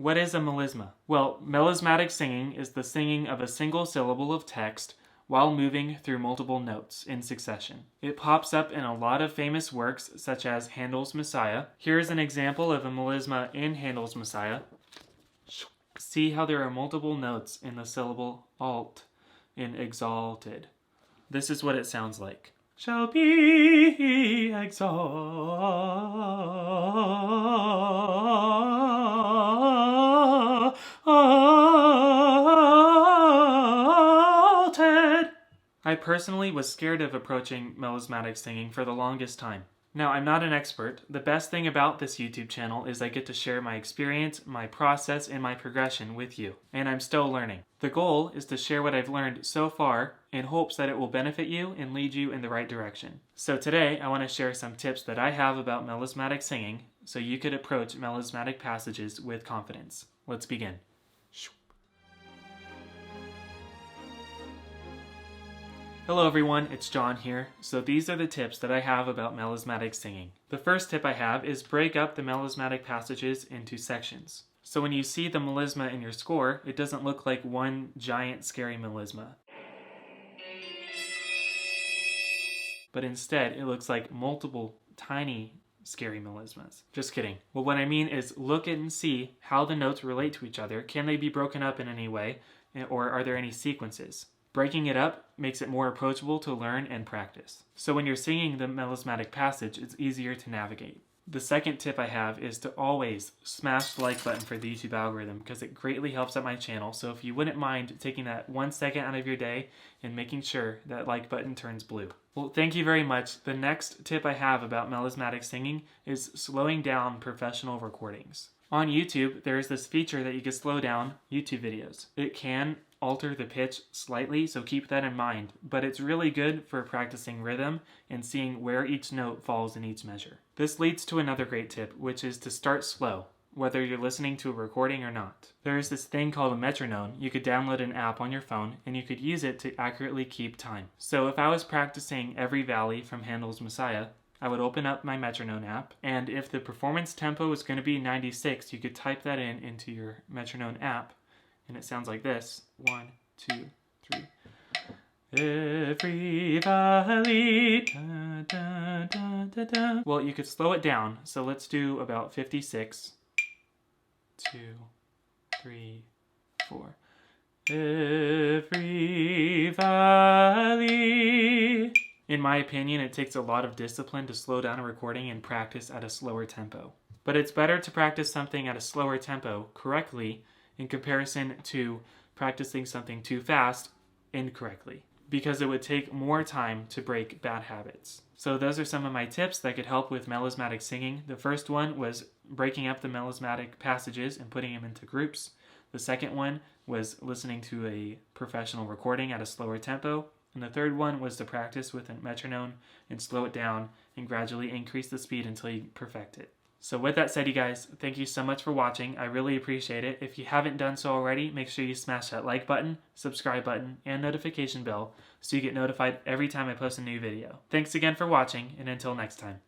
What is a melisma? Well, melismatic singing is the singing of a single syllable of text while moving through multiple notes in succession. It pops up in a lot of famous works such as Handel's Messiah. Here's an example of a melisma in Handel's Messiah. See how there are multiple notes in the syllable alt in exalted. This is what it sounds like. Shall be exalted. I personally was scared of approaching melismatic singing for the longest time. Now, I'm not an expert. The best thing about this YouTube channel is I get to share my experience, my process, and my progression with you. And I'm still learning. The goal is to share what I've learned so far in hopes that it will benefit you and lead you in the right direction. So today, I want to share some tips that I have about melismatic singing so you could approach melismatic passages with confidence. Let's begin. Hello everyone, it's John here. So these are the tips that I have about melismatic singing. The first tip I have is break up the melismatic passages into sections. So when you see the melisma in your score, it doesn't look like one giant scary melisma. But instead, it looks like multiple tiny scary melismas. Just kidding. Well, what I mean is look at and see how the notes relate to each other. Can they be broken up in any way? Or are there any sequences? Breaking it up makes it more approachable to learn and practice. So when you're singing the melismatic passage, it's easier to navigate. The second tip I have is to always smash the like button for the YouTube algorithm because it greatly helps out my channel. So if you wouldn't mind taking that 1 second out of your day and making sure that like button turns blue. Well, thank you very much. The next tip I have about melismatic singing is slowing down professional recordings. On YouTube, there is this feature that you can slow down YouTube videos. It can alter the pitch slightly, so keep that in mind, but it's really good for practicing rhythm and seeing where each note falls in each measure. This leads to another great tip, which is to start slow, whether you're listening to a recording or not. There is this thing called a metronome. You could download an app on your phone and you could use it to accurately keep time. So if I was practicing every valley from Handel's Messiah, I would open up my metronome app, and if the performance tempo is going to be 96, you could type that into your metronome app, and it sounds like this. 1, 2, 3. Every valley. Da, da, da, da, da. Well, you could slow it down, so let's do about 56. 2, 3, 4. Every valley. In my opinion, it takes a lot of discipline to slow down a recording and practice at a slower tempo. But it's better to practice something at a slower tempo correctly in comparison to practicing something too fast incorrectly, because it would take more time to break bad habits. So those are some of my tips that could help with melismatic singing. The first one was breaking up the melismatic passages and putting them into groups. The second one was listening to a professional recording at a slower tempo. And the third one was to practice with a metronome and slow it down and gradually increase the speed until you perfect it. So with that said, you guys, thank you so much for watching. I really appreciate it. If you haven't done so already, make sure you smash that like button, subscribe button, and notification bell so you get notified every time I post a new video. Thanks again for watching, and until next time.